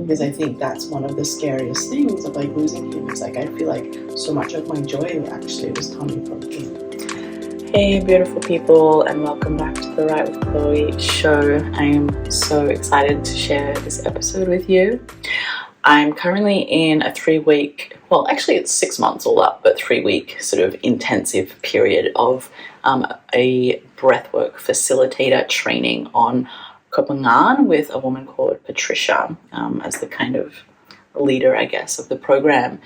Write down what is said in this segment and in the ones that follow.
because I think that's one of the scariest things of like losing him. It's like I feel like so much of my joy actually was coming from him. Hey beautiful people, and welcome back to the Right with Chloe show. I am so excited to share this episode with you. I'm currently in a 3-week, well actually it's 6 months all up, but 3-week sort of intensive period of a breathwork facilitator training on Copenhagen with a woman called Patricia as the kind of leader, I guess, of the program.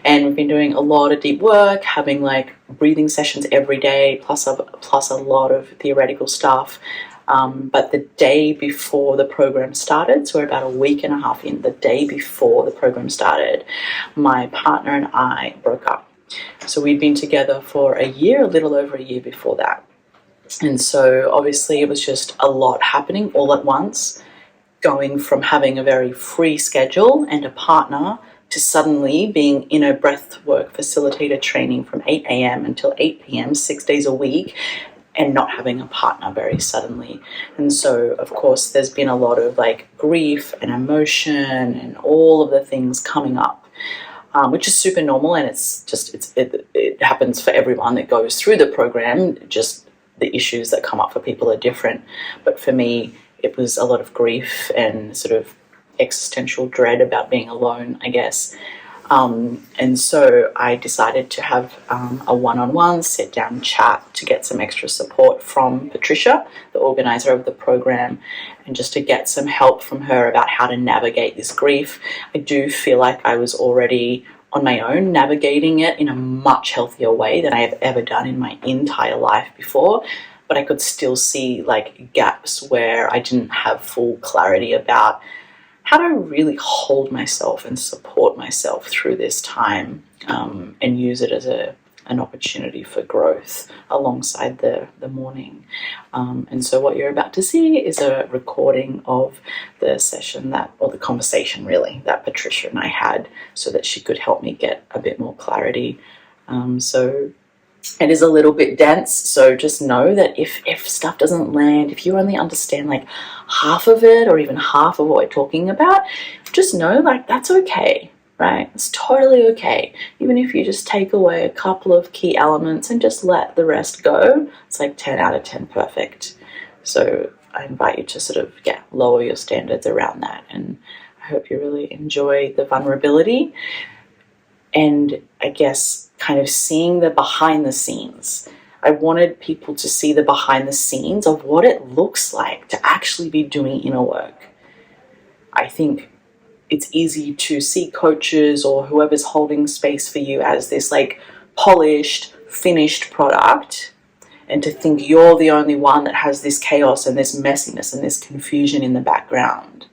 And we've been doing a lot of deep work, having like breathing sessions every day, plus a lot of theoretical stuff. But the day before the program started, so we're about a week and a half in, the day before the program started, my partner and I broke up. So we'd been together for a year, a little over a year before that. And so obviously it was just a lot happening all at once, going from having a very free schedule and a partner to suddenly being in a breathwork facilitator training from 8 a.m. until 8 p.m., 6 days a week, and not having a partner very suddenly. And so, of course, there's been a lot of like grief and emotion and all of the things coming up, which is super normal. And it happens for everyone that goes through the program. Just the issues that come up for people are different. But for me, it was a lot of grief and sort of existential dread about being alone, I guess. And so I decided to have a one-on-one sit-down chat to get some extra support from Patricia, the organizer of the program, and just to get some help from her about how to navigate this grief. I do feel like I was already on my own navigating it in a much healthier way than I have ever done in my entire life before. But I could still see like gaps where I didn't have full clarity about how to really hold myself and support myself through this time, and use it as an opportunity for growth alongside the mourning. And so what you're about to see is a recording of the session or the conversation really, that Patricia and I had so that she could help me get a bit more clarity. So it is a little bit dense, so just know that if stuff doesn't land, if you only understand like half of it or even half of what we're talking about, just know like that's okay, right? It's totally okay. Even if you just take away a couple of key elements and just let the rest go, it's like 10 out of 10 perfect. So I invite you to sort of, lower your standards around that. And I hope you really enjoy the vulnerability and I guess kind of seeing the behind the scenes. I wanted people to see the behind the scenes of what it looks like to actually be doing inner work. I think it's easy to see coaches or whoever's holding space for you as this like polished, finished product, and to think you're the only one that has this chaos and this messiness and this confusion in the background.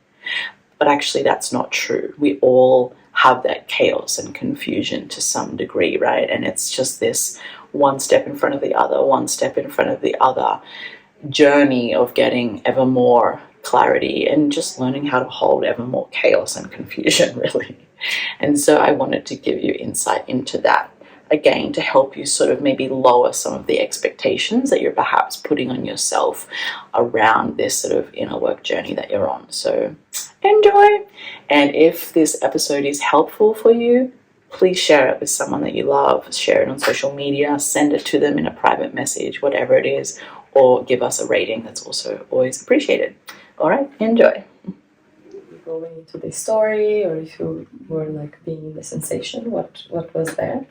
But actually that's not true. We all have that chaos and confusion to some degree, right? And it's just this one step in front of the other, one step in front of the other journey of getting ever more clarity and just learning how to hold ever more chaos and confusion, really. And so I wanted to give you insight into that, again, to help you sort of maybe lower some of the expectations that you're perhaps putting on yourself around this sort of inner work journey that you're on. So enjoy. And if this episode is helpful for you, please share it with someone that you love. Share it on social media, send it to them in a private message, whatever it is, or give us a rating. That's also always appreciated. All right, enjoy. Going into the story, or if you were like being in the sensation, what was there?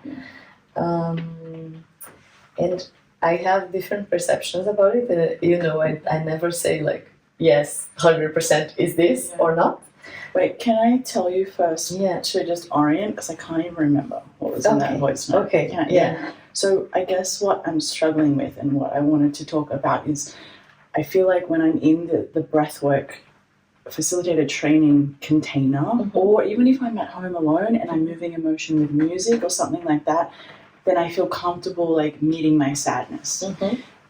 And I have different perceptions about it. I never say like, yes, 100% is this or not. Wait, can I tell you first to just orient, because I can't even remember what was in that voice note. Okay, yeah. So I guess what I'm struggling with and what I wanted to talk about is I feel like when I'm in the breathwork facilitated training container, or even if I'm at home alone and I'm moving emotion with music or something like that, then I feel comfortable like meeting my sadness.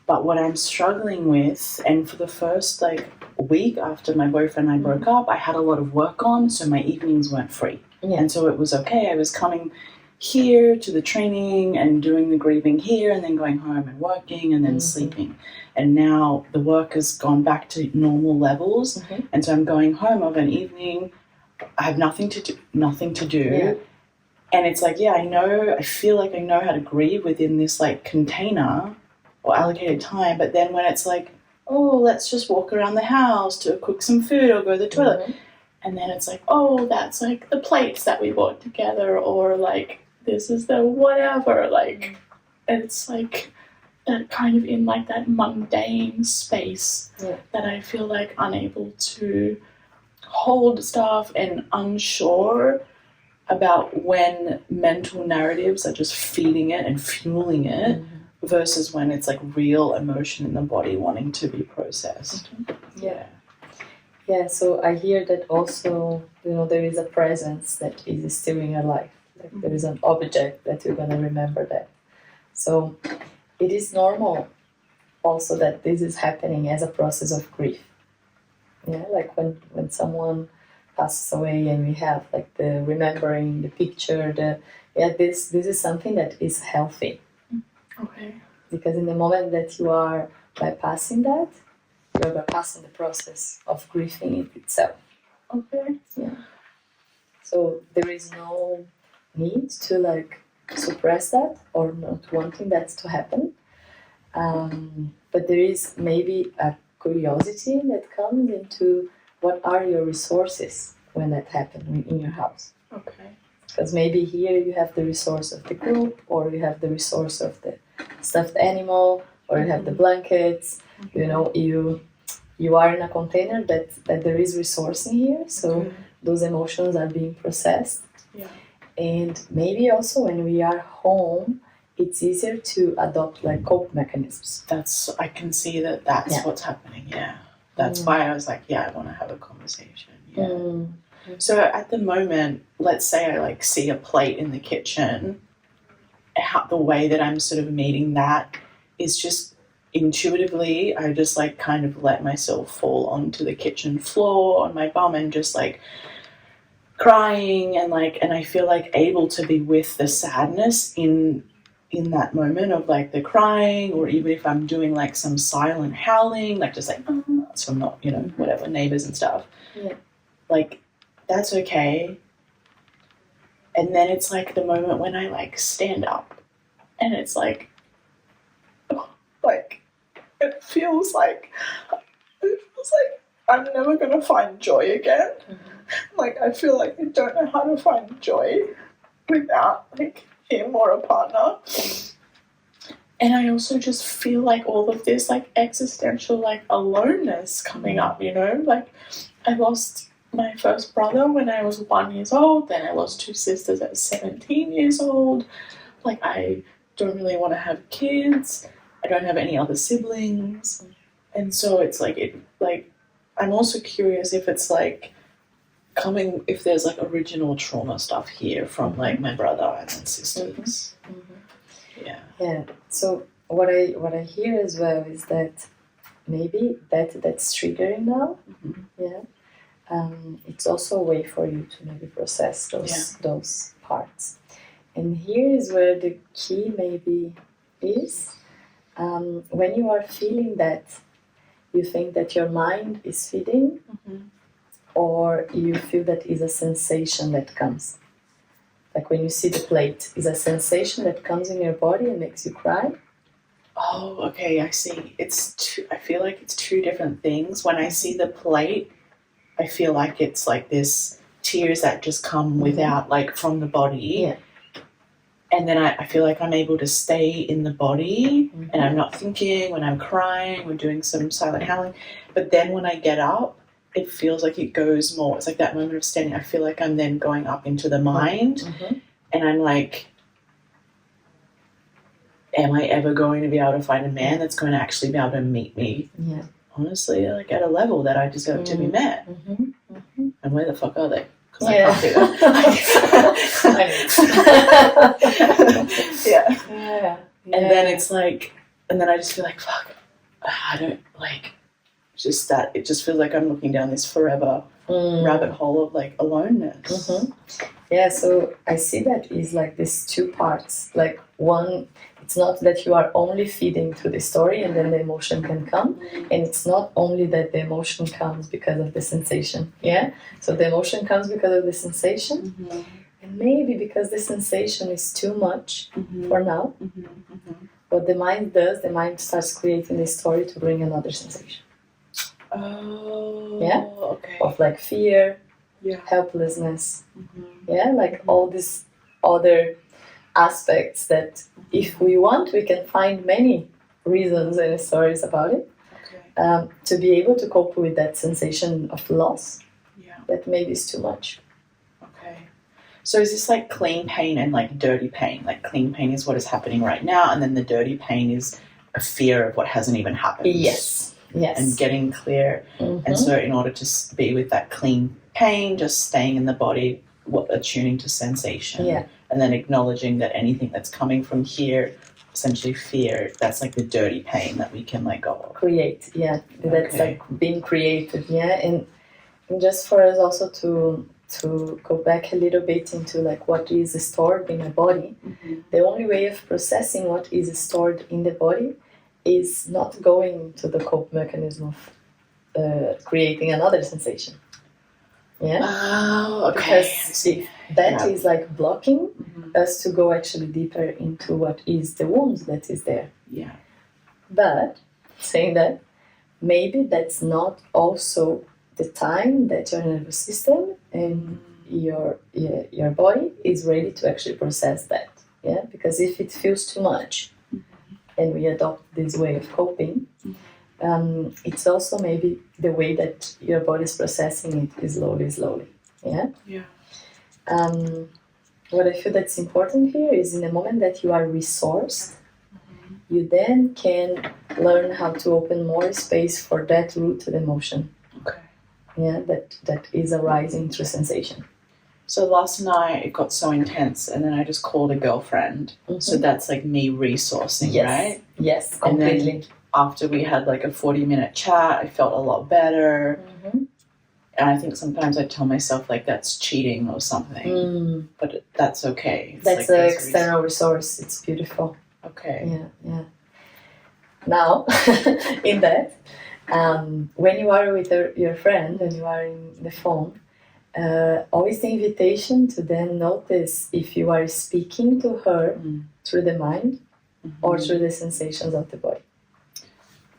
But what I'm struggling with, and for the first like week after my boyfriend and I broke up, I had a lot of work on, so my evenings weren't free. And so it was okay. I was coming here to the training and doing the grieving here and then going home and working and then sleeping. And now the work has gone back to normal levels. And so I'm going home of an evening. I have nothing to do. Yeah. And it's like, yeah, I feel like I know how to grieve within this like container or allocated time. But then when it's like, oh, let's just walk around the house to cook some food or go to the toilet. Mm-hmm. And then it's like, oh, that's like the plates that we bought together, or like this is the whatever. Like, it's like that kind of in like that mundane space that I feel like unable to hold stuff and unsure about when mental narratives are just feeding it and fueling it versus when it's like real emotion in the body wanting to be processed. Yeah, so I hear that also, there is a presence that is still in your life. Like there is an object that you're going to remember that. So it is normal also that this is happening as a process of grief. Yeah, like when someone passes away and we have like the remembering, the picture, this is something that is healthy. Okay. Because in the moment that you are bypassing that, you are bypassing the process of grieving it itself. Okay. Yeah. So there is no need to like suppress that or not wanting that to happen. But there is maybe a curiosity that comes into what are your resources when that happens in your house. Okay. Because maybe here you have the resource of the group, or you have the resource of the stuffed animal, or you have the blankets. You are in a container that there is resource in here, so those emotions are being processed. Yeah. And maybe also when we are home, it's easier to adopt like cope mechanisms. I can see that's what's happening. Yeah. That's why I was like, I want to have a conversation. Yeah. So at the moment, let's say I like see a plate in the kitchen, the way that I'm sort of meeting that is just intuitively, I just like kind of let myself fall onto the kitchen floor on my bum and just like crying and I feel like able to be with the sadness in that moment of like the crying, or even if I'm doing like some silent howling, like just like, so I'm not, whatever, neighbors and stuff. Yeah. Like, that's okay. And then it's like the moment when I like stand up and it's like, it feels like I'm never going to find joy again. Like, I feel like I don't know how to find joy without like him or a partner. And I also just feel like all of this like existential like aloneness coming up, like I lost my first brother when I was 1 year old, then I lost 2 sisters at 17 years old. Like, I don't really want to have kids. I don't have any other siblings. And so it's like, I'm also curious if it's like if there's like original trauma stuff here from like my brother and sisters. Yeah. So what I hear as well is that maybe that's triggering now. Yeah. It's also a way for you to maybe process those parts. And here is where the key maybe is. When you are feeling that, you think that your mind is feeding, or you feel that is a sensation that comes. Like when you see the plate, is a sensation that comes in your body and makes you cry? Oh, okay, I see. I feel like it's two different things. When I see the plate, I feel like it's like this tears that just come without, like, from the body. Yeah. And then I feel like I'm able to stay in the body and I'm not thinking when I'm crying or doing some silent howling. But then when I get up, it feels like it goes more. It's like that moment of standing. I feel like I'm then going up into the mind and I'm like, am I ever going to be able to find a man that's going to actually be able to meet me? Yeah. Honestly, like at a level that I deserve to be met. And where the fuck are they? Because I Yeah. can't do that. Yeah. And then it's like, and then I just feel like, fuck, I don't like, just that, it just feels like I'm looking down this forever rabbit hole of like aloneness. Yeah, so I see that is like these two parts. Like one, it's not that you are only feeding to the story and then the emotion can come, and it's not only that the emotion comes because of the sensation. Yeah, so the emotion comes because of the sensation, and maybe because the sensation is too much for now. What the mind does, the mind starts creating the story to bring another sensation. Oh, yeah, okay. Of like fear, helplessness, like all these other aspects that if we want, we can find many reasons and stories about it. To be able to cope with that sensation of loss, that maybe is too much. Okay. So is this like clean pain and like dirty pain? Like clean pain is what is happening right now, and then the dirty pain is a fear of what hasn't even happened. Yes. And getting clear. And so in order to be with that clean pain, just staying in the body, attuning to sensation. And then acknowledging that anything that's coming from here, essentially fear, that's like the dirty pain that we can let go of. Create, that's like being created, and just for us also to go back a little bit into like what is stored in the body. The only way of processing what is stored in the body is not going to the cope mechanism of creating another sensation. Oh, okay. Because that is like blocking us to go actually deeper into what is the wound that is there. But saying that, maybe that's not also the time that your nervous system and your body is ready to actually process that. Because if it feels too much and we adopt this way of coping, it's also maybe the way that your body is processing it is slowly. What I feel that's important here is in the moment that you are resourced, you then can learn how to open more space for that rooted emotion. That is arising through sensation. So last night it got so intense, and then I just called a girlfriend. So that's like me resourcing, right? Yes, completely. And then after we had like a 40-minute chat, I felt a lot better. And I think sometimes I tell myself like that's cheating or something, but that's okay. It's that's like an external resource. It's beautiful. Okay. Yeah. Now, in that, when you are with your friend and you are in the phone, always the invitation to then notice if you are speaking to her through the mind or through the sensations of the body.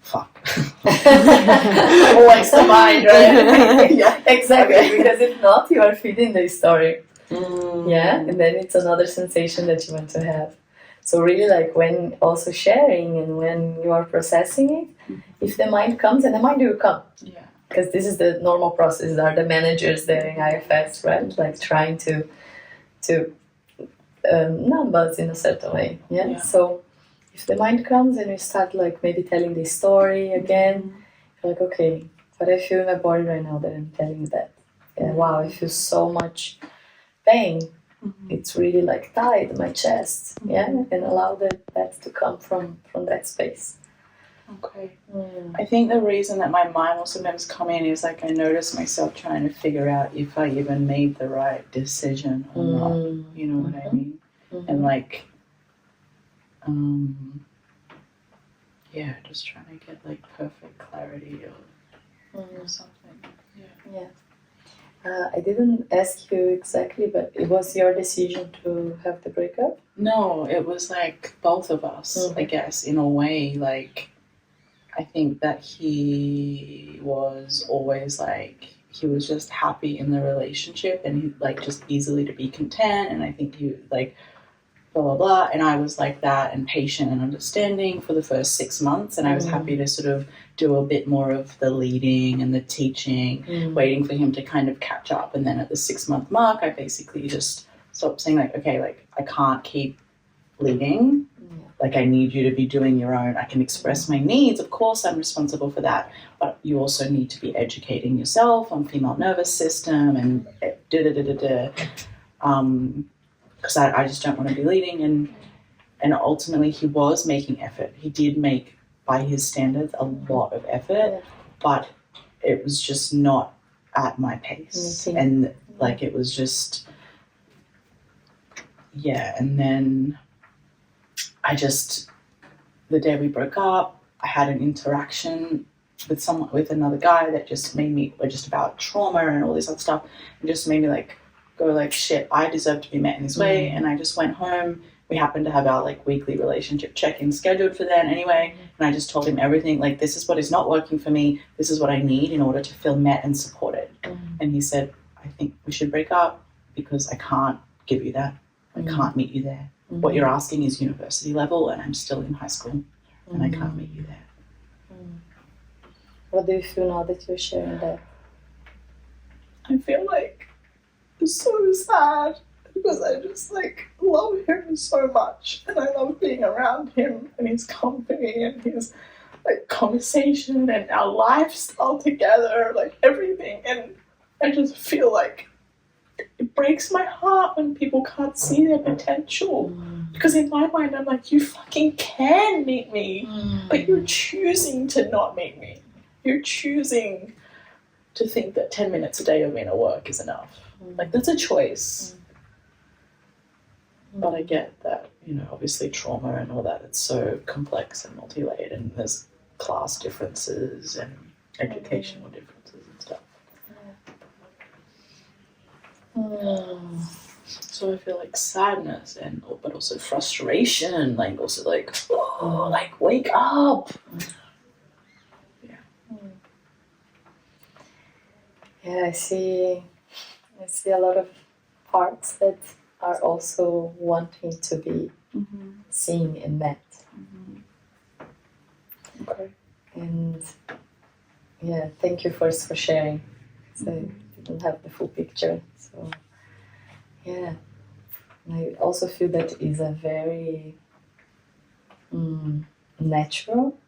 Fuck. Always the mind, right? Exactly. Because if not, you are feeding the story. And then it's another sensation that you want to have. So really, like when also sharing and when you are processing it, if the mind comes, and the mind will come. Because this is the normal process. Are the managers there in IFS, right? Like trying to numb us in a certain way. So if the mind comes and you start like maybe telling the story again, you're like, okay, what I feel in my body right now that I'm telling you that. Wow, I feel so much pain. It's really like tied my chest. And allow that to come from that space. Okay. I think the reason that my mind will sometimes come in is like I notice myself trying to figure out if I even made the right decision or not. You know what I mean? And like, just trying to get like perfect clarity or something. I didn't ask you exactly, but it was your decision to have the breakup? No, it was like both of us, I guess, in a way. Like, I think that he was always like, he was just happy in the relationship and he like just easily to be content. And I think he like, blah, blah, blah. And I was like that and patient and understanding for the first 6 months. And I was happy to sort of do a bit more of the leading and the teaching, waiting for him to kind of catch up. And then at the 6-month mark, I basically just stopped saying like, okay, like I can't keep leading. Like I need you to be doing your own. I can express my needs. Of course, I'm responsible for that. But you also need to be educating yourself on female nervous system and because I just don't want to be leading. And ultimately, he was making effort. He did make, by his standards, a lot of effort, but it was just not at my pace. And like it was just, and then the day we broke up, I had an interaction with another guy that just made me, just about trauma and all this other stuff, and just made me like go like, shit, I deserve to be met in this way. And I just went home. We happened to have our like weekly relationship check-in scheduled for then anyway, and I just told him everything, like, this is what is not working for me, this is what I need in order to feel met and supported. And he said, I think we should break up because I can't give you that. I can't meet you there. What you're asking is university level, and I'm still in high school, and I can't meet you there. What do you feel now that you're sharing that? I feel like it's so sad because I just like love him so much, and I love being around him and his company and his like conversation and our lifestyle together, like everything. And I just feel like it breaks my heart when people can't see their potential. Because in my mind, I'm like, you fucking can meet me, but you're choosing to not meet me. You're choosing to think that 10 minutes a day of inner work is enough. Like, that's a choice. But I get that, you know, obviously trauma and all that, it's so complex and multi-layered, and there's class differences and educational differences and stuff. So I feel like sadness but also frustration, like also like, oh, like wake up. Yeah, I see a lot of parts that are also wanting to be seen and met. Okay. And yeah, thank you for sharing. So I didn't have the full picture. So yeah, and I also feel that is a very natural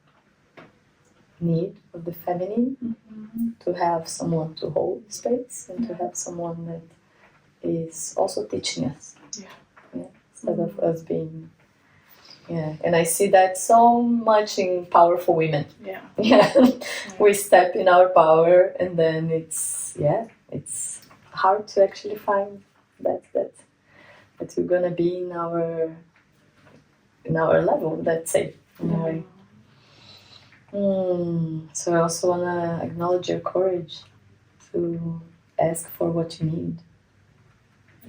need of the feminine to have someone to hold space and to have someone that is also teaching us. Instead of us being. And I see that so much in powerful women. We step in our power, and then it's hard to actually find that we're gonna be in our level. That's safe. So I also wanna acknowledge your courage to ask for what you need,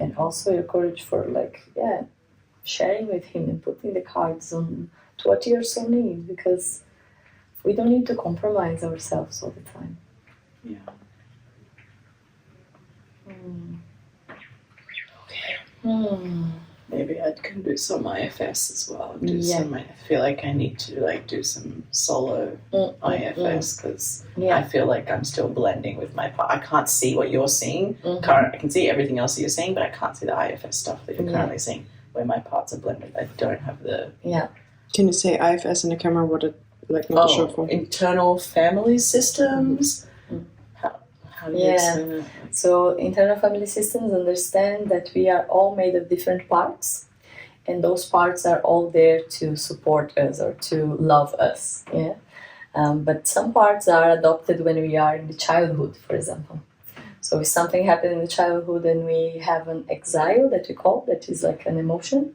and also your courage for sharing with him and putting the cards on to what you so need, because we don't need to compromise ourselves all the time. Maybe I can do some IFS as well. I feel like I need to do some solo IFS because I feel like I'm still blending with my part. I can't see what you're seeing. I can see everything else that you're seeing, but I can't see the IFS stuff that you're currently seeing, where my parts are blended. I don't have the... Can you say IFS in the camera? What it not show for? Internal family systems. How do you explain that? So internal family systems understand that we are all made of different parts, and those parts are all there to support us or to love us. But some parts are adopted when we are in the childhood, for example. So if something happened in the childhood and we have an exile that we call, that is like an emotion,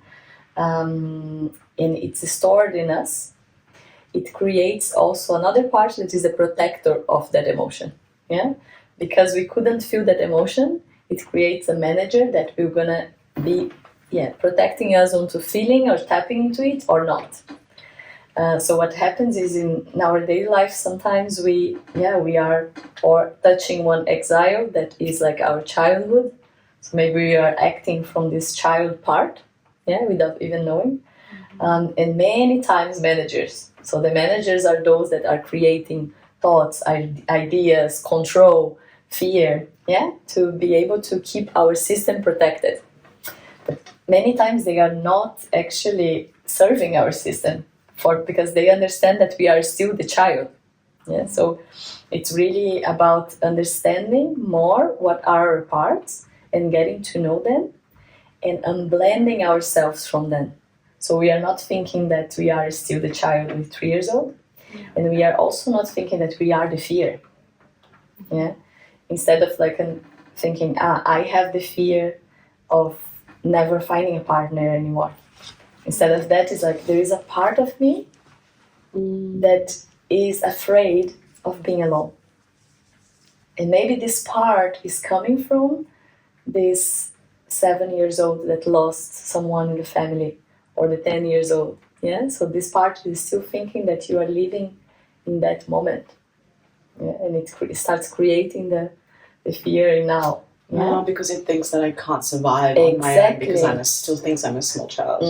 and it's stored in us, it creates also another part that is a protector of that emotion. Because we couldn't feel that emotion, it creates a manager that we're gonna be protecting us onto feeling or tapping into it or not. So what happens is in our daily life, sometimes we are or touching one exile that is like our childhood. So maybe we are acting from this child part, without even knowing. And many times managers. So the managers are those that are creating thoughts, ideas, control, fear, to be able to keep our system protected. But many times they are not actually serving our system because they understand that we are still the child. So it's really about understanding more what are our parts and getting to know them and unblending ourselves from them. So we are not thinking that we are still the child with 3 years old, and we are also not thinking that we are the fear. Instead of thinking, I have the fear of never finding a partner anymore. Instead of that, it's like there is a part of me that is afraid of being alone. And maybe this part is coming from this 7 years old that lost someone in the family, or the 10 years old. Yeah, so this part is still thinking that you are living in that moment. Yeah, and it starts creating the fear in now. Yeah. No, because it thinks that I can't survive on my own because still thinks I'm a small child.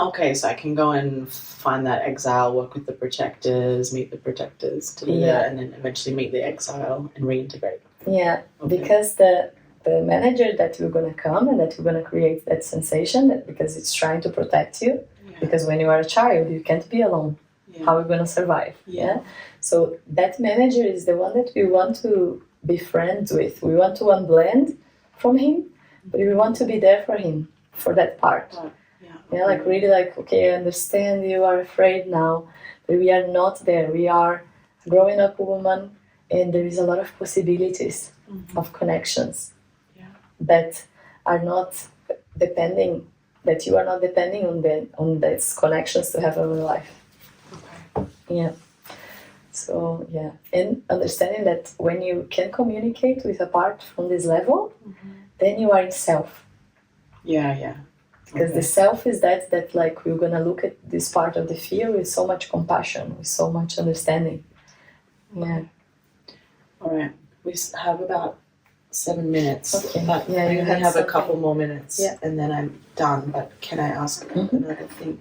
Okay, so I can go and find that exile, work with the protectors, meet the protectors, and then eventually meet the exile and reintegrate. Yeah, because the manager that you're going to come and that you're going to create that sensation, because it's trying to protect you, because when you are a child, you can't be alone. How are you going to survive? Yeah. So that manager is the one that we want to be friends with. We want to unblend from him, but we want to be there for him, for that part. Like really like, okay, I understand you are afraid now, but we are not there. We are a growing up woman, and there is a lot of possibilities of connections that are not depending, that you are not depending on these connections to have a real life. Yeah. So, yeah. And understanding that when you can communicate with a part from this level, then you are in self. Yeah. Because the self is that like we're going to look at this part of the fear with so much compassion, with so much understanding. Yeah. All right. We have about 7 minutes. Okay. But yeah, you have a couple more minutes and then I'm done. But can I ask another thing?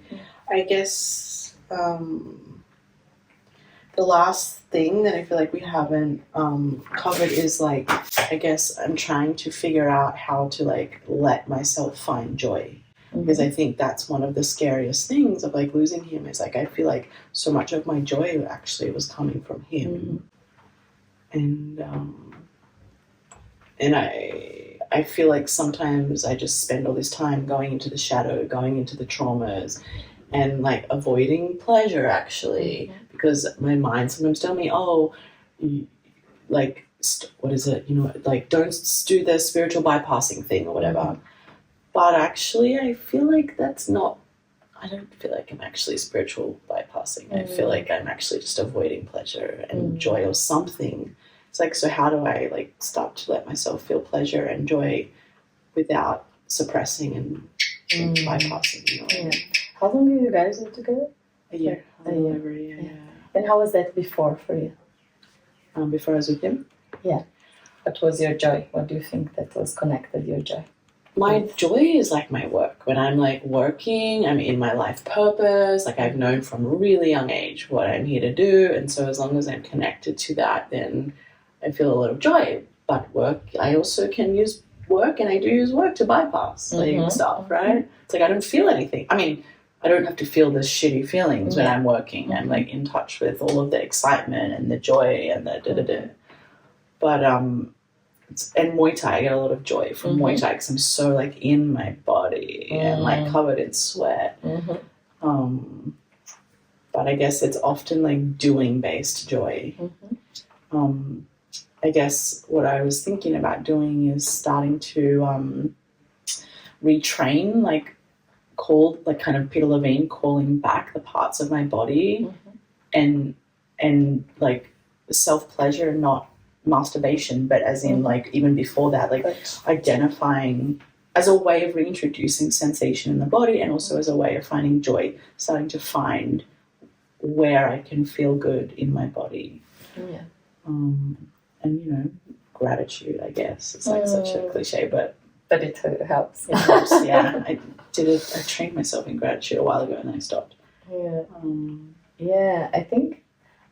I guess the last thing that I feel like we haven't covered is like, I guess I'm trying to figure out how to like let myself find joy. Because I think that's one of the scariest things of like losing him is like I feel like so much of my joy actually was coming from him. And I feel like sometimes I just spend all this time going into the shadow, going into the traumas, and like avoiding pleasure actually, because my mind sometimes tell me, oh, like what is it? Like don't do the spiritual bypassing thing or whatever. But actually, I feel like that's not. I don't feel like I'm actually spiritual bypassing. I feel like I'm actually just avoiding pleasure and joy or something. It's like, so how do I like start to let myself feel pleasure and joy without suppressing and bypassing? How long did you guys live together? A year. Yeah. And how was that before for you? Before I was with him? Yeah. What was your joy? What do you think that was connected your joy? My joy is like my work. When I'm like working, I'm in my life purpose. Like I've known from a really young age what I'm here to do. And so as long as I'm connected to that, then I feel a lot of joy. But work, I also can use work, and I do use work to bypass like stuff, right? It's like I don't feel anything. I mean, I don't have to feel the shitty feelings when I'm working. I'm like in touch with all of the excitement and the joy and the da-da-da. But and Muay Thai, I get a lot of joy from Muay Thai because I'm so like in my body and like covered in sweat. But I guess it's often like doing based joy. I guess what I was thinking about doing is starting to retrain, like kind of Peter Levine, calling back the parts of my body and like self-pleasure, not masturbation, but as in like even before that, like identifying as a way of reintroducing sensation in the body, and also as a way of finding joy, starting to find where I can feel good in my body. And gratitude, I guess it's like such a cliche, but it helps. It helps. Yeah, I trained myself in gratitude a while ago and then I stopped. I think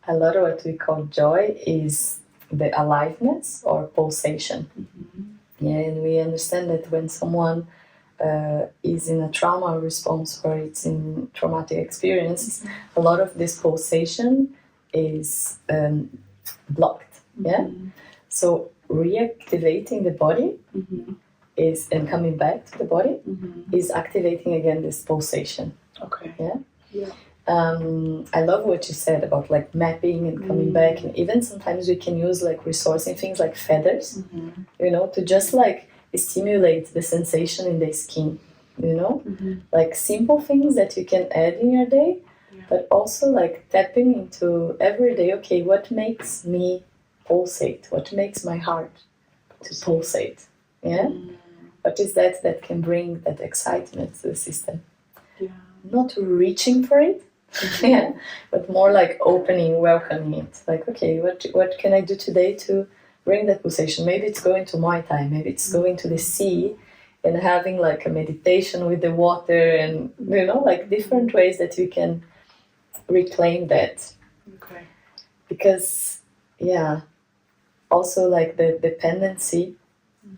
a lot of what we call joy is the aliveness or pulsation. And we understand that when someone is in a trauma response or it's in traumatic experience, a lot of this pulsation is blocked. So reactivating the body is, and coming back to the body, is activating again this pulsation. I love what you said about like mapping and coming back, and even sometimes we can use like resourcing things like feathers, to just like stimulate the sensation in the skin. you know, Mm-hmm. like simple things that you can add in your day, but also like tapping into every day, okay, what makes me pulsate? What makes my heart to pulsate? Yeah? What is that can bring that excitement to the system? Yeah. Not reaching for it, yeah, but more like opening, welcoming it. Like, okay, what can I do today to bring that pulsation? Maybe it's going to Muay Thai, maybe it's going to the sea and having like a meditation with the water, and you know, like different ways that you can reclaim that. Okay. Because yeah, also like the dependency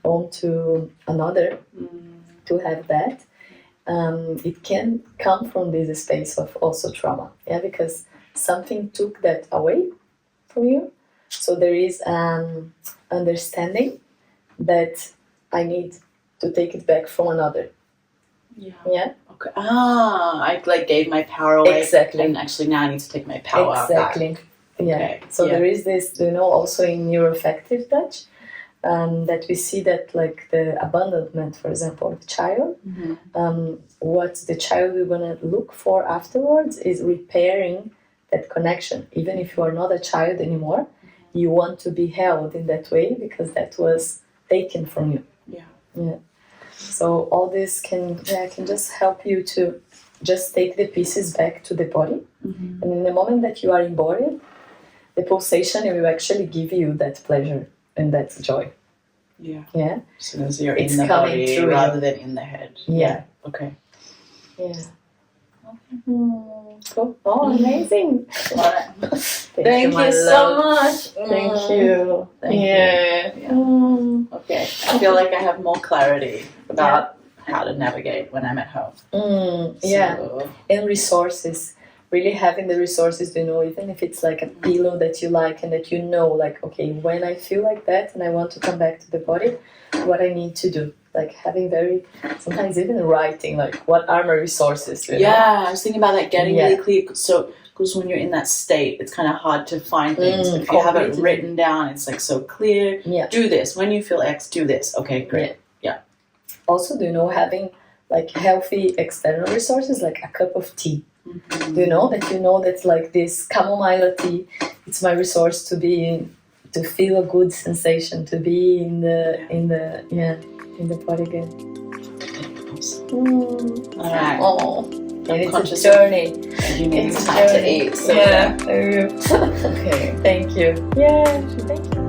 onto another to have that, it can come from this space of also trauma, yeah, because something took that away from you. So there is an understanding that I need to take it back from another. Yeah. Yeah. Okay. I like gave my power away. Exactly. And actually now I need to take my power Exactly. back. Yeah. Okay. So Yeah. there is this, you know, also in neuroaffective touch, that we see that like the abandonment, for example, of the child, what the child is going to look for afterwards is repairing that connection. Even if you are not a child anymore, you want to be held in that way because that was taken from you. Yeah. Yeah. So all this can just help you to just take the pieces back to the body. And in the moment that you are embodied, the pulsation will actually give you that pleasure and that joy. Yeah. Yeah. As soon as you're It's in the coming body through rather you. than in the head. Yeah. Okay. Yeah. Cool. Oh, amazing. Thank my you so love. much. Thank you. Thank you. Yeah. Yeah. Okay. I feel like I have more clarity about how to navigate when I'm at home. Yeah. So, And resources. Really having the resources to know, even if it's like a pillow that you like and that you know, like, okay, when I feel like that and I want to come back to the body, what I need to do. Like having sometimes even writing, like, what are my resources? You know? I was thinking about that, getting really clear. So, because when you're in that state, it's kind of hard to find things. If you have it completely. written down, it's like so clear. Yeah. Do this. When you feel X, do this. Okay, great. Yeah. Also, do you know, having like healthy external resources, like a cup of tea. Do you know that's like this chamomile tea? It's my resource to feel a good sensation, to be in the body again. All right. Oh, and it's Conscious a journey. You need It's a time to journey. eat. So Yeah. Okay. Thank you. Yeah. Thank you.